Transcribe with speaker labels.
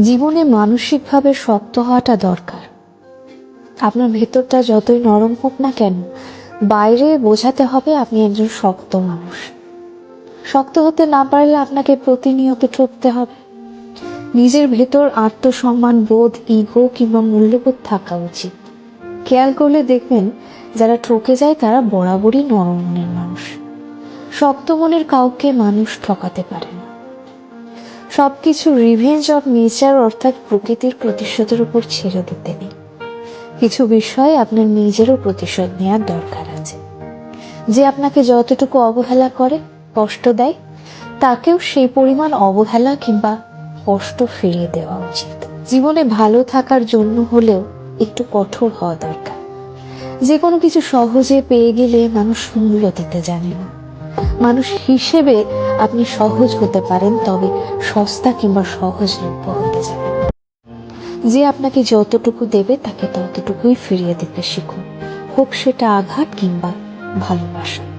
Speaker 1: জীবনে মানসিকভাবে শক্ত হওয়াটা দরকার। আপনার ভেতরটা যতই নরম হোক না কেন, বাইরে বোঝাতে হবে আপনি একজন শক্ত মানুষ। শক্ত হতে না পারলে আপনাকে প্রতিনিয়ত ঠকতে হবে। নিজের ভেতর আত্মসম্মান বোধ, ইগো কিংবা মূল্যবোধ থাকা উচিত। খেয়াল করলে দেখবেন, যারা ঠকে যায় তারা বরাবরই নরম মনের মানুষ। শক্ত মনের কাউকে মানুষ ঠকাতে পারে না। সবকিছু রিভেঞ্জ অফ নেচার অর্থাৎ প্রকৃতির প্রতিশোধের উপর ছেড়ে দিতে নেই। কিছু বিষয়ে আপনার নিজেরও প্রতিশোধ নেওয়ার দরকার আছে। যে আপনাকে যতটুকু অবহেলা করে, কষ্ট দেয়, তাকেও সেই পরিমাণ অবহেলা কিংবা কষ্ট ফিরিয়ে দেওয়া উচিত। জীবনে ভালো থাকার জন্য হলেও একটু কঠোর হওয়া দরকার। যে কোনো কিছু সহজে পেয়ে গেলে মানুষ মূল্য দিতে জানে না। মানুষ হিসেবে আপনি সহজ হতে পারেন, তবে সস্তা কিংবা সহজলভ্য হতে যাবেন। যে আপনাকে যতটুকু দেবে তাকে ততটুকুই ফিরিয়ে দিতে শিখুন, হোক সেটা আঘাত কিংবা ভালোবাসা।